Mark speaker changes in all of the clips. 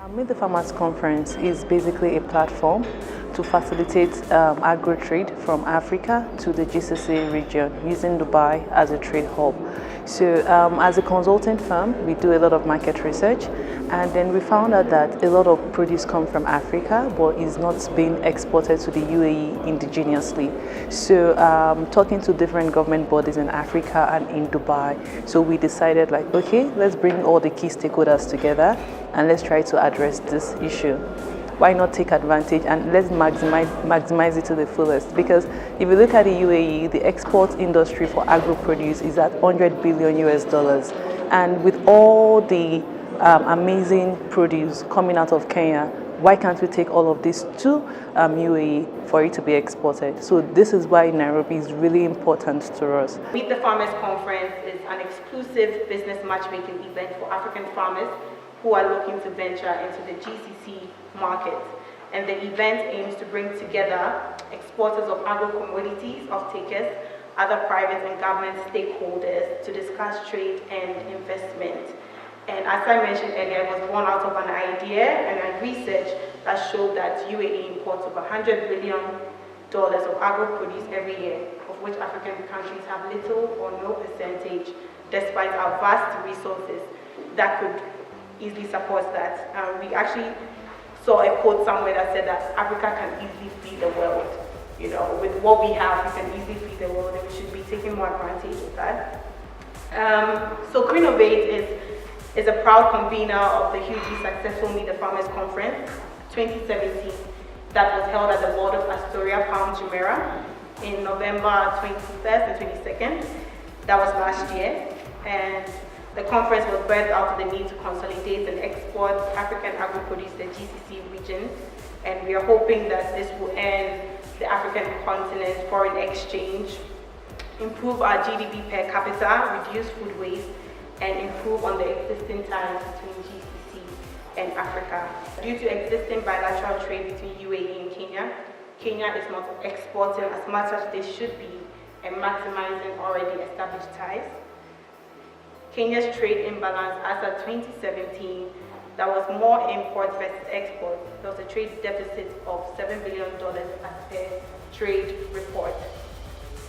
Speaker 1: Meet the Farmers Conference is basically a platform to facilitate agro-trade from Africa to the GCC region using Dubai as a trade hub. So as a consulting firm, we do a lot of market research, and then we found out that a lot of produce come from Africa but is not being exported to the UAE indigenously. So talking to different government bodies in Africa and in Dubai, so we decided like, okay, let's bring all the key stakeholders together and let's try to address this issue. Why not take advantage and let's maximize it to the fullest? Because if you look at the UAE, the export industry for agro produce is at 100 billion US dollars. And with all the amazing produce coming out of Kenya, why can't we take all of this to UAE for it to be exported? So this is why Nairobi is really important to us.
Speaker 2: Meet the Farmers Conference is an exclusive business matchmaking event for African farmers who are looking to venture into the GCC market. And the event aims to bring together exporters of agro-commodities, off-takers, other private and government stakeholders to discuss trade and investment. And as I mentioned earlier, it was born out of an idea and a research that showed that UAE imports over $100 billion of agro-produce every year, of which African countries have little or no percentage, despite our vast resources that could easily support that. We actually saw a quote somewhere that said that Africa can easily feed the world. You know, with what we have, we can easily feed the world, and we should be taking more advantage of that. So Greenovate is a proud convener of the hugely successful Meet the Farmers Conference 2017 that was held at the World of Astoria, Palm Jumeirah in November 21st and 22nd. That was last year. And the conference was birthed out of the need to consolidate and export African agro-produce to the GCC region, and we are hoping that this will end the African continent's foreign exchange, improve our GDP per capita, reduce food waste, and improve on the existing ties between GCC and Africa. Due to existing bilateral trade between UAE and Kenya, Kenya is not exporting as much as they should be and maximizing already established ties. Kenya's trade imbalance as of 2017, that was more imports versus exports. There was a trade deficit of $7 billion as per trade report.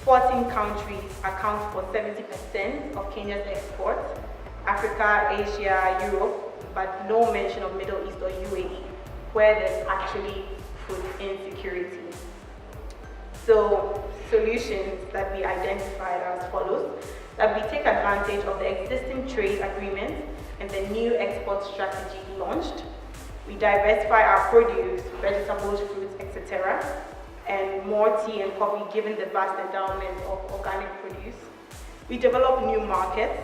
Speaker 2: 14 countries account for 70% of Kenya's exports: Africa, Asia, Europe, but no mention of Middle East or UAE, where there's actually food insecurity. So solutions that we identified are as follows: that we take advantage of the existing trade agreements and the new export strategy launched. We diversify our produce, vegetables, fruits, etc., and more tea and coffee given the vast endowment of organic produce. We develop new markets.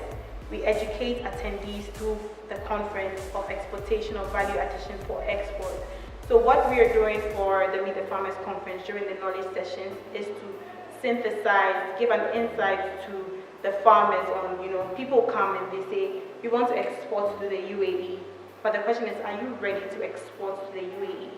Speaker 2: We educate attendees through the conference of exportation of value addition for export. So what we are doing for the Meet the Farmers Conference during the knowledge sessions is to synthesize, give an insight to the farmers on, people come and they say, we want to export to the UAE. But the question is, are you ready to export to the UAE?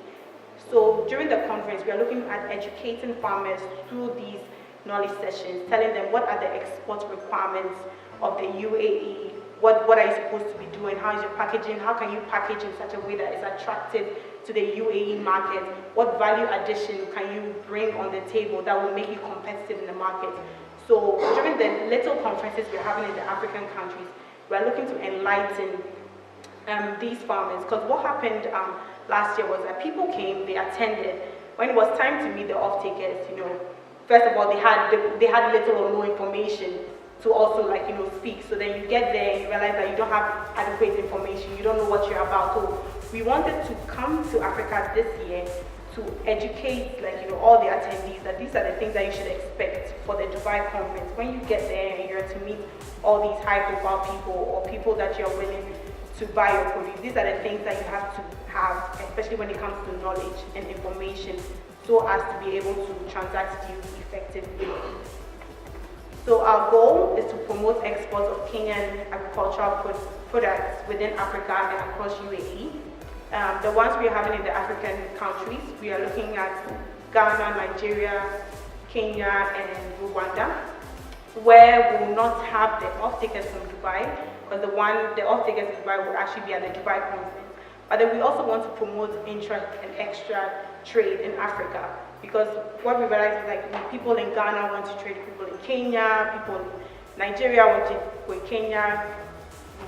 Speaker 2: So during the conference, we are looking at educating farmers through these knowledge sessions, telling them what are the export requirements of the UAE, what are you supposed to be doing, how is your packaging, how can you package in such a way that is attractive to the UAE market, what value addition can you bring on the table that will make you competitive in the market. So during the little conferences we're having in the African countries, we're looking to enlighten these farmers, because what happened last year was that people came, they attended. When it was time to meet the off-takers, first of all, they had little or no information to also speak. So then you get there and you realize that you don't have adequate information, you don't know what you're about. So we wanted to come to Africa this year to educate all the attendees that these are the things that you should expect for the Dubai conference. When you get there and you're to meet all these high-profile people or people that you're willing to buy your produce, these are the things that you have to have, especially when it comes to knowledge and information, so as to be able to transact deals effectively. So our goal is to promote exports of Kenyan agricultural products within Africa and across UAE. The ones we are having in the African countries, we are looking at Ghana, Nigeria, Kenya, and Rwanda, where we will not have the off-takers from Dubai, because the off-takers in Dubai will actually be at the Dubai conference. But then we also want to promote intra and extra trade in Africa, because what we realize is like when people in Ghana want to trade with people in Kenya, people in Nigeria want to with Kenya,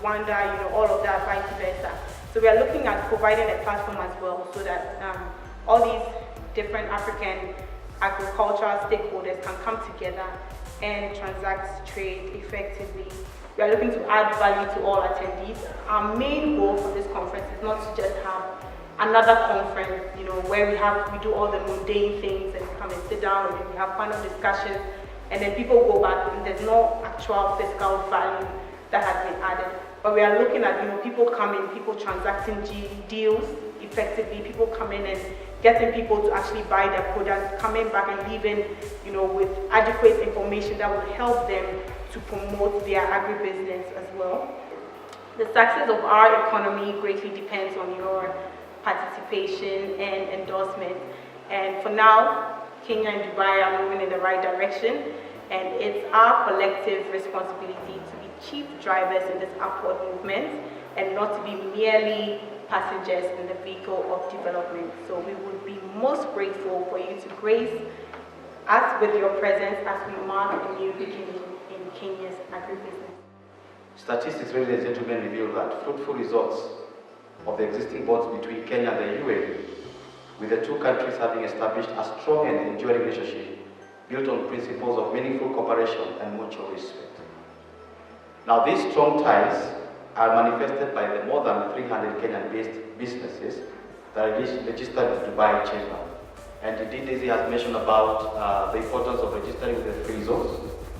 Speaker 2: Rwanda, all of that, vice versa. So we are looking at providing a platform as well so that all these different African agricultural stakeholders can come together and transact trade effectively. We are looking to add value to all attendees. Our main goal for this conference is not to just have another conference, where we do all the mundane things and come and sit down and then we have panel discussions and then people go back and there's no actual fiscal value that has been added. But we are looking at, people coming, people transacting deals effectively, people coming and getting people to actually buy their products, coming back and leaving, with adequate information that will help them to promote their agribusiness as well. The success of our economy greatly depends on your participation and endorsement. And for now, Kenya and Dubai are moving in the right direction, and it's our collective responsibility to be chief drivers in this upward movement and not to be merely passengers in the vehicle of development. So we would be most grateful for you to grace us with your presence as we mark a new beginning in Kenya's agribusiness.
Speaker 3: Statistics, ladies and gentlemen, reveal that fruitful results of the existing bonds between Kenya and the UAE, with the two countries having established a strong and enduring relationship built on principles of meaningful cooperation and mutual respect. Now, these strong ties are manifested by the more than 300 Kenyan-based businesses that are registered with Dubai Chamber. And indeed, Daisy has mentioned about the importance of registering with the free zones,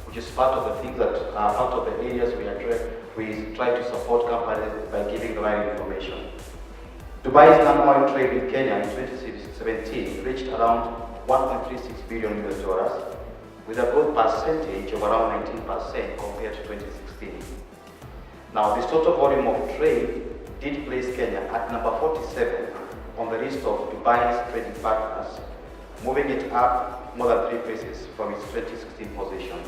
Speaker 3: which is part of the things that are part of the areas we try to support companies by giving the right information. Dubai's non-oil trade with Kenya in 2017 reached around $1.36 billion, with a growth percentage of around 19% compared to 2016. Now, this total volume of trade did place Kenya at number 47 on the list of Dubai's trading partners, moving it up more than 3 places from its 2016 position.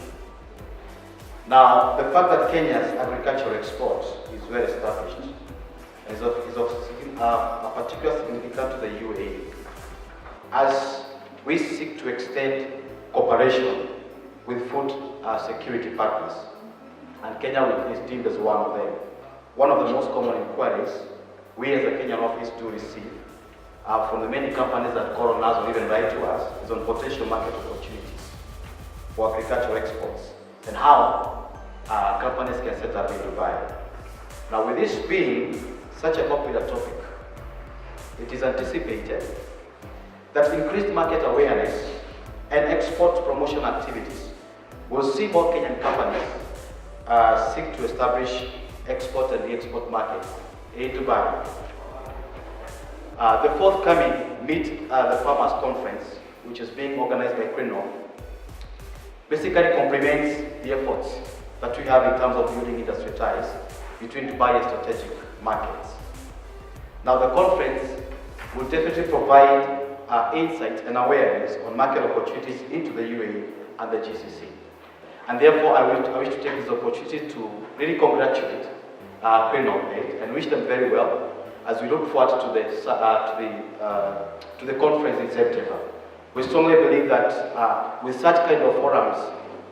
Speaker 3: Now, the fact that Kenya's agricultural exports is well established is of particular significance to the UAE, as we seek to extend cooperation with food security partners, and Kenya is deemed as one of them. One of the most common inquiries we as a Kenyan office do receive from the many companies that call on us or even write to us is on potential market opportunities for agricultural exports and how companies can set up in Dubai. Now, with this being such a popular topic, it is anticipated that increased market awareness and export promotion activities will see more Kenyan companies seek to establish export and re-export markets in Dubai. The forthcoming Meet the Farmers Conference, which is being organized by Crino, basically complements the efforts that we have in terms of building industry ties between Dubai and strategic markets. Now, the conference will definitely provide insight and awareness on market opportunities into the UAE and the GCC. And therefore, I wish to take this opportunity to really congratulate Crino and wish them very well as we look forward to the conference in September. We strongly believe that with such kind of forums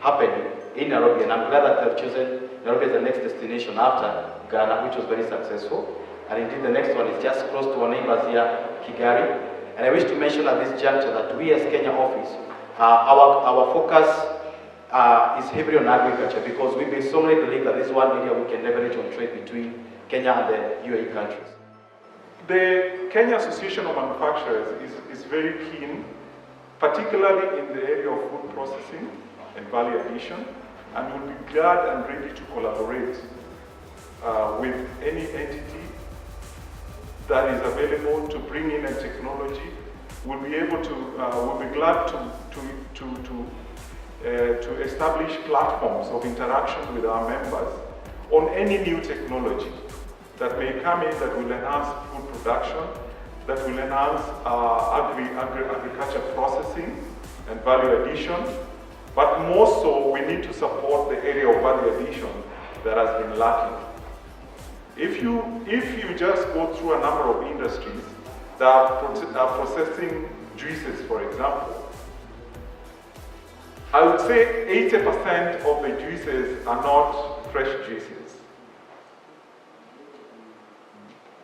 Speaker 3: happening in Nairobi, and I'm glad that they've chosen Nairobi as the next destination after Ghana, which was very successful. And indeed, the next one is just close to our neighbors here, Kigali. And I wish to mention at this juncture that we as Kenya office, our focus is heavily on agriculture, because we strongly believe that this is one area we can leverage on trade between Kenya and the UAE countries.
Speaker 4: The Kenya Association of Manufacturers is very keen, particularly in the area of food processing and value addition, and will be glad and ready to collaborate with any entity that is available to bring in a technology. We'll be able to, we'll be glad to establish platforms of interaction with our members on any new technology that may come in that will enhance food production, that will enhance agriculture processing and value addition. But more so, we need to support the area of value addition that has been lacking. If you just go through a number of industries that are processing juices, for example, I would say 80% of the juices are not fresh juices.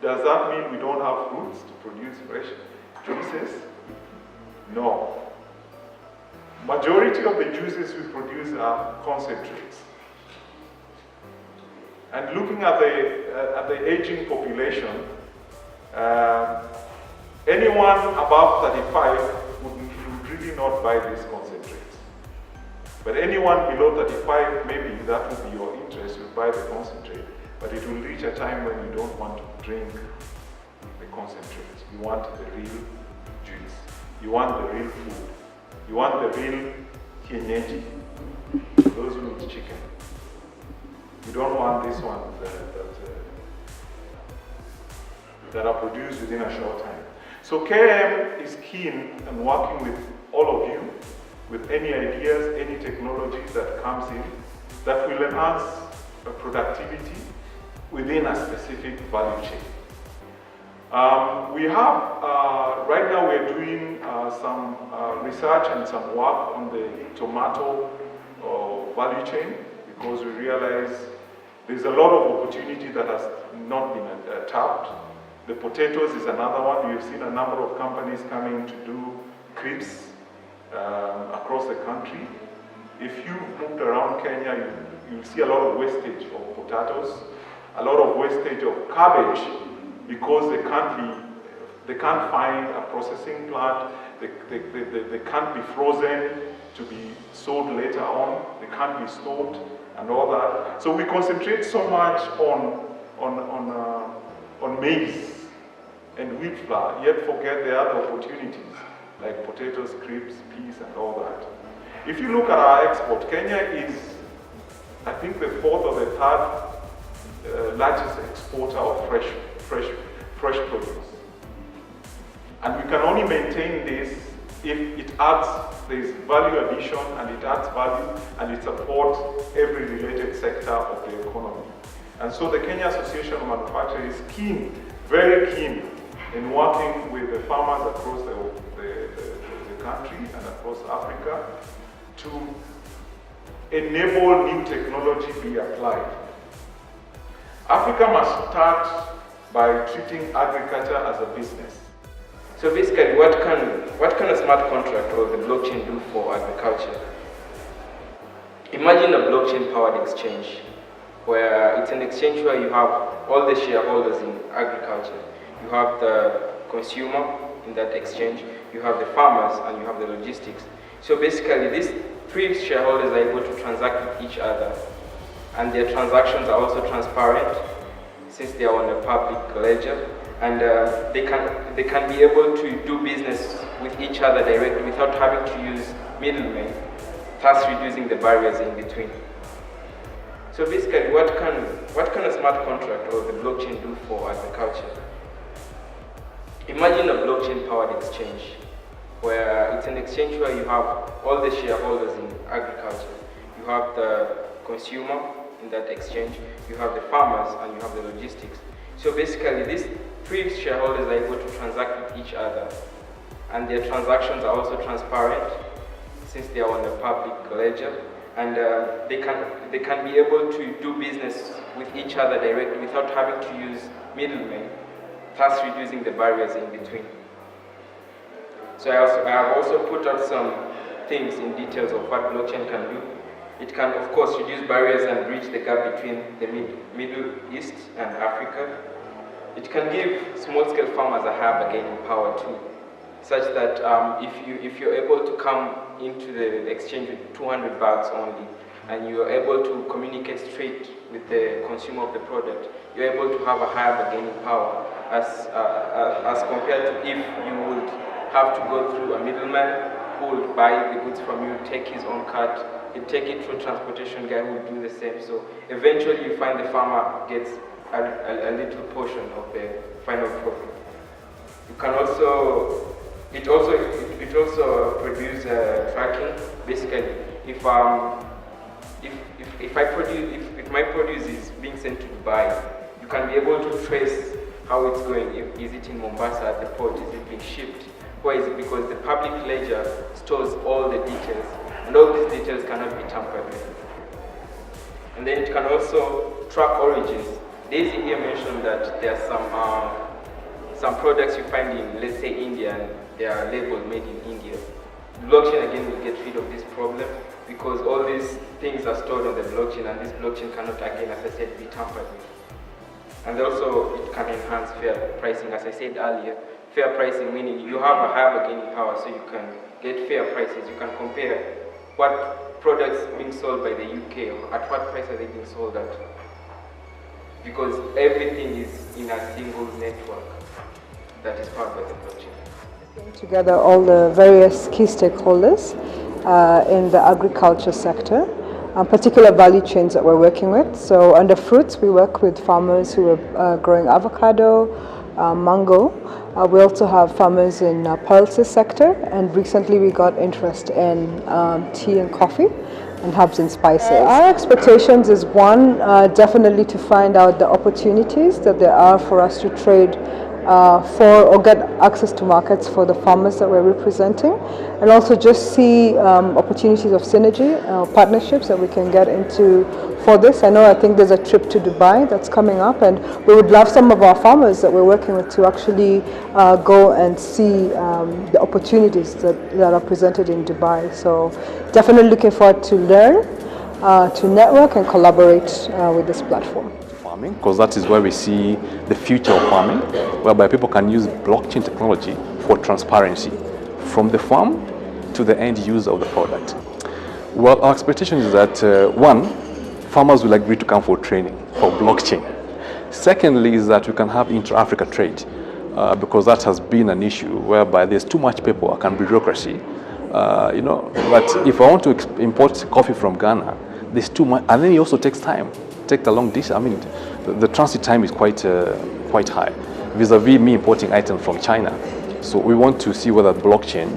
Speaker 4: Does that mean we don't have fruits to produce fresh juices? No. Majority of the juices we produce are concentrates. And looking at the aging population, anyone above 35 would really not buy these concentrates. But anyone below 35, maybe that would be your interest, you buy the concentrate. But it will reach a time when you don't want to drink the concentrate. You want the real juice. You want the real food. You want the real kienyeji, those who eat chicken. You don't want these ones that are produced within a short time. So KM is keen on working with all of you with any ideas, any technology that comes in that will enhance productivity within a specific value chain. We have, right now we're doing some research and some work on the tomato value chain, because we realize there's a lot of opportunity that has not been tapped. The potatoes is another one. We've seen a number of companies coming to do crisps across the country. If you've moved around Kenya, you'll see a lot of wastage of potatoes, a lot of wastage of cabbage, because they can't find a processing plant, they can't be frozen to be sold later on, they can't be stored and all that. So we concentrate so much on maize and wheat flour, yet forget the other opportunities like potatoes, crisps, peas and all that. If you look at our export, Kenya is, I think, the fourth or the third largest exporter of fresh produce. And we can only maintain this if it adds, there is value addition and it adds value and it supports every related sector of the economy. And so the Kenya Association of Manufacturers is keen, very keen, in working with the farmers across the country and across Africa to enable new technology be applied. Africa must start by treating agriculture as a business.
Speaker 5: So basically, what can a smart contract or the blockchain do for agriculture? Imagine a blockchain-powered exchange, where it's an exchange where you have all the shareholders in agriculture. You have the consumer in that exchange, you have the farmers, and you have the logistics. So basically, these three shareholders are able to transact with each other, and their transactions are also transparent since they are on a public ledger, and they can be able to do business with each other directly without having to use middlemen, thus reducing the barriers in between. So basically, what can a smart contract or the blockchain do for agriculture? Imagine a blockchain-powered exchange, where it's an exchange where you have all the shareholders in agriculture. You have the consumer in that exchange, you have the farmers, and you have the logistics. So basically, these three shareholders are able to transact with each other, and their transactions are also transparent since they are on a public ledger, and they can be able to do business with each other directly without having to use middlemen, thus reducing the barriers in between. So I have also put out some things in details of what blockchain can do. It can, of course, reduce barriers and bridge the gap between the Middle East and Africa. It can give small-scale farmers a higher bargaining power too, such that if you're able to come into the exchange with 200 bags only, and you're able to communicate straight with the consumer of the product, you're able to have a higher bargaining power as compared to if you would have to go through a middleman who would buy the goods from you, take his own cart, he'd take it through a transportation guy who would do the same. So eventually you find the farmer gets a little portion of the final profit. You can also, it also produce tracking. Basically, if my produce is being sent to Dubai, you can be able to trace how it's going. Is it in Mombasa at the port? Is it being shipped? Why is it? Because the public ledger stores all the details, and all these details cannot be tampered with. And then it can also track origins. Daisy here mentioned that there are some products you find in, let's say, India, and they are labeled made in India. Blockchain again will get rid of this problem because all these things are stored on the blockchain, and this blockchain cannot again, as I said, be tampered with. And also it can enhance fair pricing, as I said earlier. Fair pricing meaning you have a higher bargaining power, so you can get fair prices. You can compare what products being sold by the UK, or at what price are they being sold at. Because everything is in a single network that is powered by the blockchain.
Speaker 6: Bring together all the various key stakeholders in the agriculture sector, particular value chains that we're working with. So under fruits, we work with farmers who are growing avocado, mango. We also have farmers in pulses sector, and recently we got interest in tea and coffee and herbs and spices. Our expectations is one, definitely to find out the opportunities that there are for us to trade for or get access to markets for the farmers that we're representing, and also just see opportunities of synergy, partnerships that we can get into for this. I think there's a trip to Dubai that's coming up, and we would love some of our farmers that we're working with to actually go and see the opportunities that are presented in Dubai. So definitely looking forward to learn, to network and collaborate with this platform.
Speaker 7: Because that is where we see the future of farming, whereby people can use blockchain technology for transparency from the farm to the end user of the product. Well, our expectation is that one, farmers will agree to come for training for blockchain. Secondly is that we can have intra-Africa trade, because that has been an issue whereby there's too much paperwork and bureaucracy. But if I want to import coffee from Ghana, there's too much, and then it also takes time. Take a long distance. The transit time is quite high vis-a-vis me importing items from China. So we want to see whether blockchain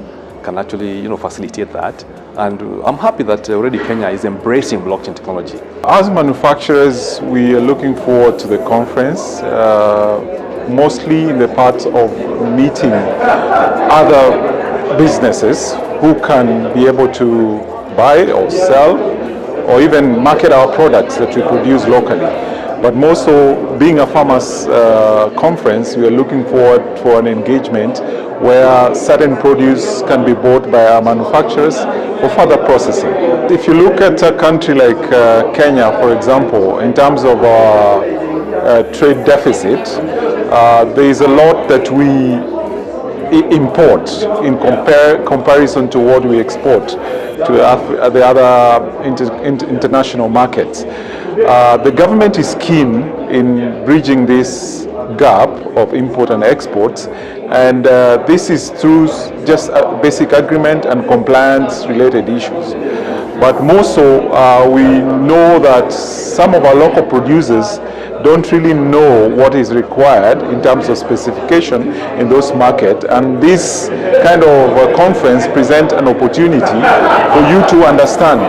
Speaker 7: can actually facilitate that. And I'm happy that already Kenya is embracing blockchain technology.
Speaker 4: As manufacturers, we are looking forward to the conference, mostly in the part of meeting other businesses who can be able to buy or sell or even market our products that we produce locally. But more so, being a farmers conference, we are looking forward for an engagement where certain produce can be bought by our manufacturers for further processing. If you look at a country like Kenya, for example, in terms of our trade deficit, there is a lot that we import in comparison to what we export to the other international markets. The government is keen in bridging this gap of import and exports, and this is through just a basic agreement and compliance related issues. But more so, we know that some of our local producers don't really know what is required in terms of specification in those markets, and this kind of conference presents an opportunity for you to understand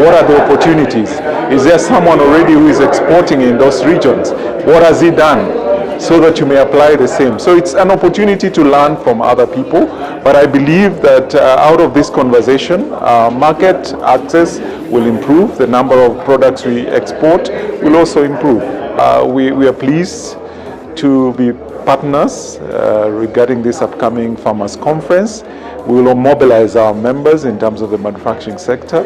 Speaker 4: what are the opportunities. Is there someone already who is exporting in those regions? What has he done? So that you may apply the same. So it's an opportunity to learn from other people, but I believe that out of this conversation, market access will improve, the number of products we export will also improve. We are pleased to be partners regarding this upcoming farmers conference. We will mobilize our members in terms of the manufacturing sector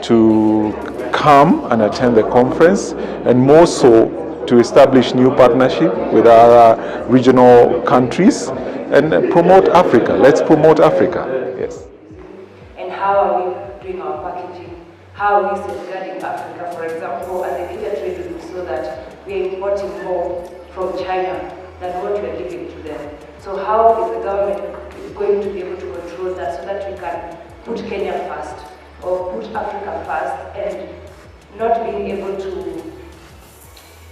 Speaker 4: to come and attend the conference, and more so to establish new partnership with our regional countries and promote Africa. Let's promote Africa. Yes.
Speaker 8: And how are we doing our packaging? How are we safeguarding Africa? For example, at the KEE-Trade Links, so that we are importing more from China than what we are giving to them. So how is the government going to be able to control that so that we can put Kenya first or put Africa first, and not being able to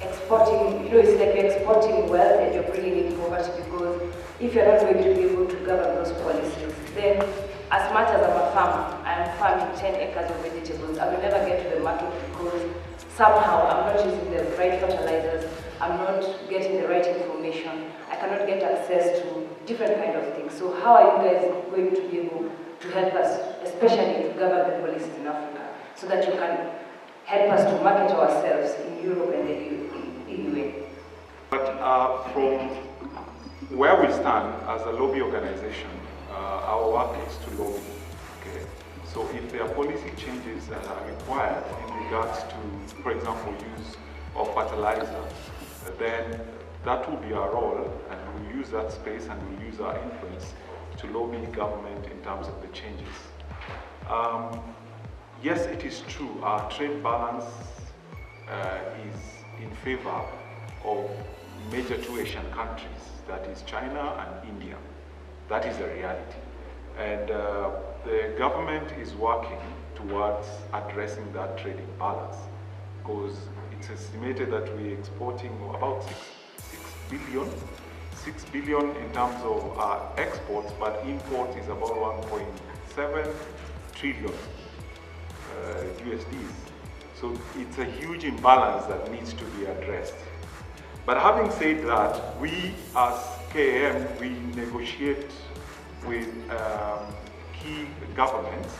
Speaker 8: exporting, it's like you're exporting wealth and you're bringing in poverty, because if you're not going to be able to govern those policies, then as much as I'm a farmer, I'm farming 10 acres of vegetables, I will never get to the market because somehow I'm not using the right fertilizers, I'm not getting the right information, I cannot get access to different kind of things. So how are you guys going to be able to help us, especially to govern the policies in Africa, so that you can help us to market ourselves in Europe and the EU?
Speaker 4: But from where we stand as a lobby organization, our work is to lobby. Okay? So if there are policy changes that are required in regards to, for example, use of fertilizer, then that will be our role, and we'll use that space and we'll use our influence to lobby government in terms of the changes. Yes, it is true, our trade balance is in favor of major two Asian countries, that is China and India. That is a reality. And the government is working towards addressing that trading balance, because it's estimated that we're exporting about 6 billion in terms of exports, but imports is about 1.7 trillion USDs. So it's a huge imbalance that needs to be addressed. But having said that, we as KAM, we negotiate with key governments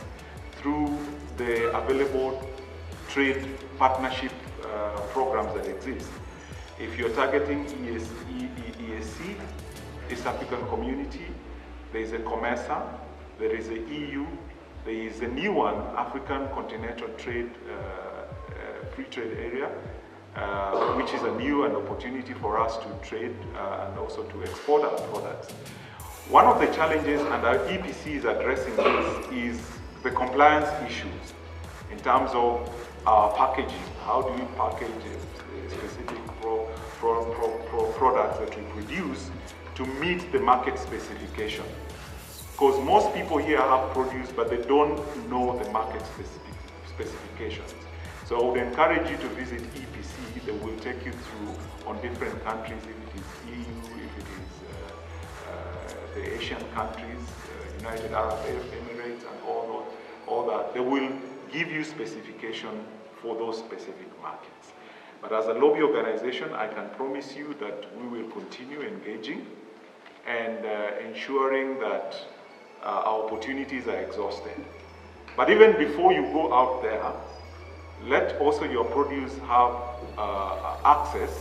Speaker 4: through the available trade partnership programs that exist. If you're targeting EAC, East African Community, there is a COMESA, there is a EU, there is a new one, African Continental Trade Free Trade Area, which is a new opportunity for us to trade and also to export our products. One of the challenges, and our EPC is addressing this, is the compliance issues in terms of our packaging. How do we package specific products that we produce to meet the market specification? Because most people here have produce, but they don't know the market specifications. So I would encourage you to visit EPC. They will take you through on different countries, if it is EU, if it is the Asian countries, United Arab Emirates, and all that. They will give you specification for those specific markets. But as a lobby organization, I can promise you that we will continue engaging and ensuring that our opportunities are exhausted. But even before you go out there, let also your produce have access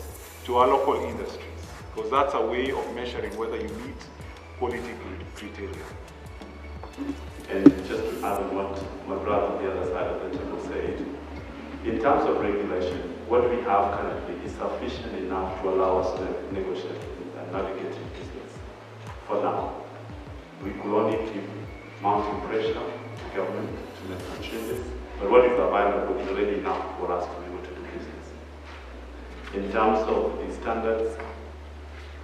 Speaker 4: to our local industries, because that's a way of measuring whether you meet quality criteria.
Speaker 9: And just to add on what my brother on the other side of the table said, in terms of regulation, what we have currently is sufficient enough to allow us to negotiate and navigate in business. For now, we could only keep mounting pressure to government to make some changes, but what is available is already enough for us to be able to do business. In terms of the standards,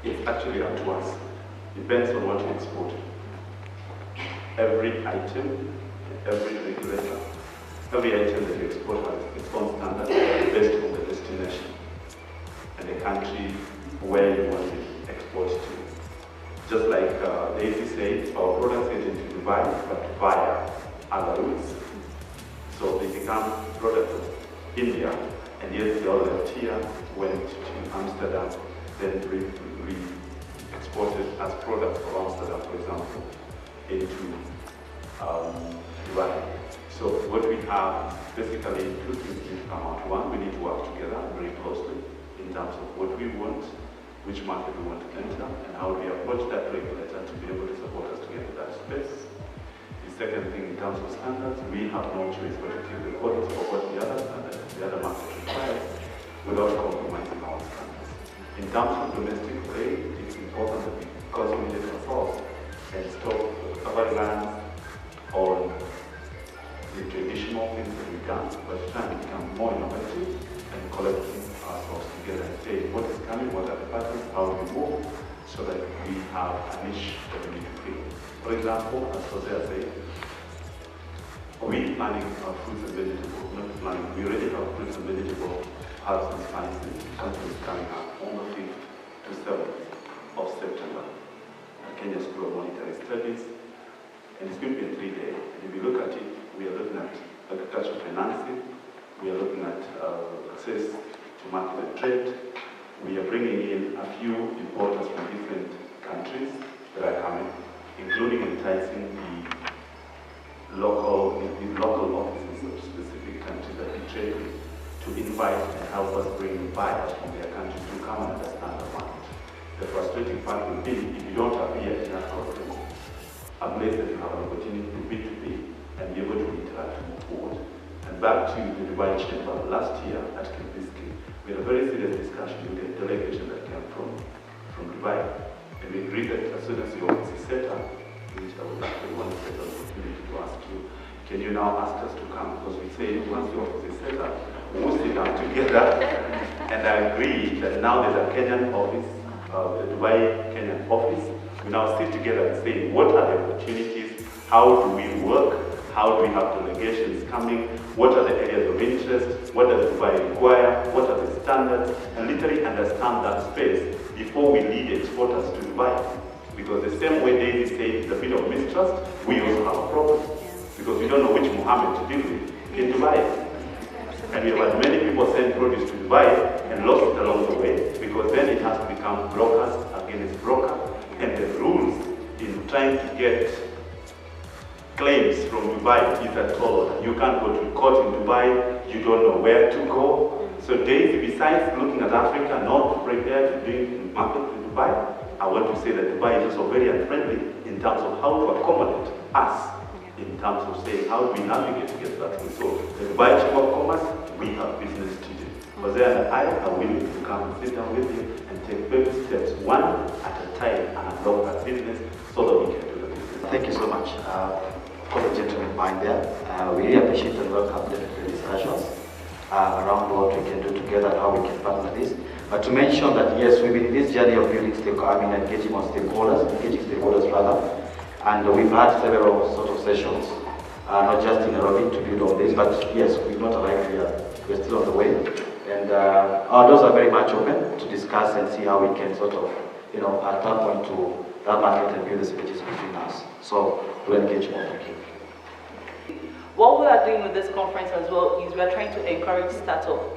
Speaker 9: it's actually up to us. Depends on what you export. Every item, every regulator, every item that you export has its own standard based on the destination and the country where you want to export to. Just like Daisy said, our products get into Dubai, but via other routes. So they become products of India, and yet the other tier went to Amsterdam, then exported as products from Amsterdam, for example, into Dubai. So what we have is basically two things need to come out. One, we need to work together very closely in terms of what we want, which market we want to enter, and how we approach that regulator to be able to support us to get to that space. The second thing, in terms of standards, we have no choice but to keep the quality of what the other standards, the other market requires, without compromising our standards. In terms of domestic trade, it's important that we consolidate ourselves and stop reliance on the traditional things that we've done, but trying to become more innovative and collecting ourselves together and say what is coming, what are the patterns, how do we move, so that we have a niche that we need to fill. For example, as Hosea said, we planning our fruits and vegetables, not planning, we already have fruits and vegetables, herbs and spices, something is coming up on the 5th to 7th of September at Kenya School of Monetary Studies, and it's going to be a 3-day. And if you look at it, we are looking at agricultural financing, we are looking at access to market and trade, we are bringing in a few importers from different countries that are coming, including enticing the local offices of specific countries that we trade with to invite and help us bring buyers from their countries to come and understand the market. The frustrating part will be if you don't appear in that conference, a place that you have an opportunity to meet to be and be able to interact and move forward. And back to the Dubai Chamber, last year at Kibiski, we had a very serious discussion with a delegation that came from Dubai. And we agreed that as soon as the office is set up, which I would actually want to take the opportunity to ask you, can you now ask us to come? Because we say once the office is set up, we'll sit down together. And I agree that now there's a Kenyan office, the Dubai Kenyan office. We now sit together and say, what are the opportunities? How do we work? How do we have delegations coming? What are the areas of interest? What does Dubai require? What are the standards? And literally understand that space before we lead exporters to Dubai. Because the same way Daisy said it's a bit of mistrust, we also have a problem. Because we don't know which Mohammed to deal with in Dubai. And we have had many people send produce to Dubai and lost it along the way, because then it has to become brokers against broker. And the rules in trying to get claims from Dubai is that you can't go to court in Dubai, you don't know where to go. So Daisy, besides looking at Africa, not prepared to bring market to Dubai, I want to say that Dubai is also very unfriendly in terms of how to accommodate us, in terms of saying how do we navigate against that. So the Dubai Chamber of Commerce, we have business to do. Jose and I are willing to come and sit down with you and take baby steps, one at a time, and unlock that business so that we can do the business.
Speaker 3: Thank you so much. For the gentleman mind there, we really appreciate and welcome the discussions around what we can do together and how we can partner this. But to mention that yes, we've been in this journey of building engaging stakeholders rather, and we've had several sort of sessions, not just in Nairobi to build on this, but yes, we've not arrived here. We're still on the way, and our doors are very much open to discuss and see how we can sort of, tap onto that market and build the synergies between us. So we'll engage more. Thank you.
Speaker 1: What we are doing with this conference as well is we are trying to encourage startup.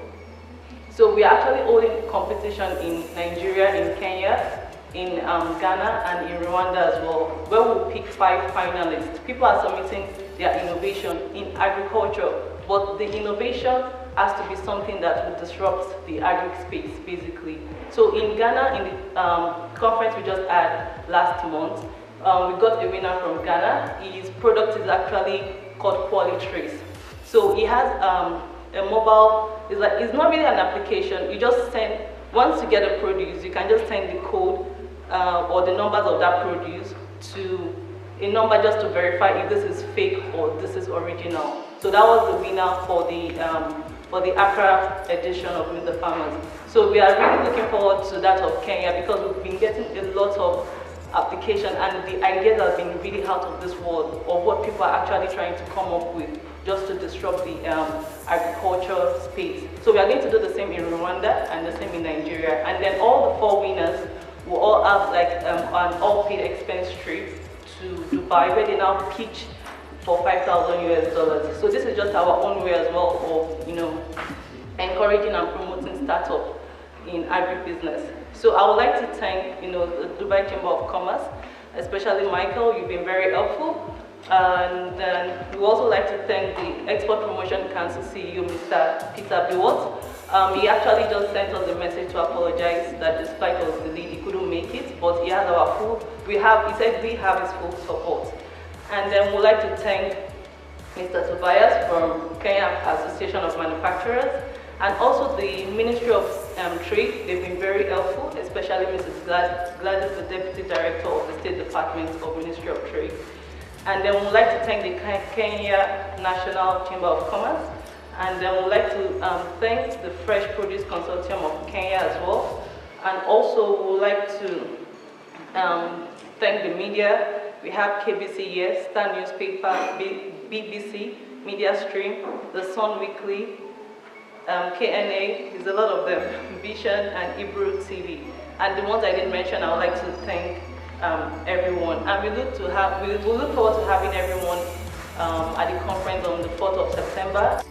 Speaker 1: So we are actually holding competition in Nigeria, in Kenya, in Ghana, and in Rwanda as well, where we'll pick 5 finalists. People are submitting their innovation in agriculture, but the innovation has to be something that will disrupt the agri space, basically. So in Ghana, in the conference we just had last month, we got a winner from Ghana. His product is actually called KEE-Trade. So he has a mobile, it's not really an application. You just send, once you get a produce, you can just send the code or the numbers of that produce to a number just to verify if this is fake or this is original. So that was the winner for the Accra edition of Meet the Farmers. So we are really looking forward to that of Kenya, because we've been getting a lot of application, and the ideas have been really out of this world of what people are actually trying to come up with just to disrupt the agriculture space. So we are going to do the same in Rwanda and the same in Nigeria, and then all the 4 winners will all have like an all-paid expense trip to Dubai, where they now pitch for $5,000 US. So this is just our own way as well of encouraging and promoting startup in agribusiness. So I would like to thank, the Dubai Chamber of Commerce, especially Michael. You've been very helpful. And then we also like to thank the Export Promotion Council CEO, Mr. Peter Biwot. He actually just sent us a message to apologize that despite us delayed, he couldn't make it, but he has our full, he said we have his full support. And then we'd like to thank Mr. Tobias from Kenya Association of Manufacturers, and also the Ministry of Trade. They've been very helpful, especially Mrs. Gladys, the Deputy Director of the State Department of Ministry of Trade. And then we'd like to thank the Kenya National Chamber of Commerce. And then we'd like to thank the Fresh Produce Consortium of Kenya as well. And also we'd like to thank the media. We have KBC here, Star Newspaper, BBC, Media Stream, The Sun Weekly, KNA, there's a lot of them, Vision and Hebrew TV. And the ones I didn't mention, I would like to thank everyone. And we look forward to having everyone at the conference on the 4th of September.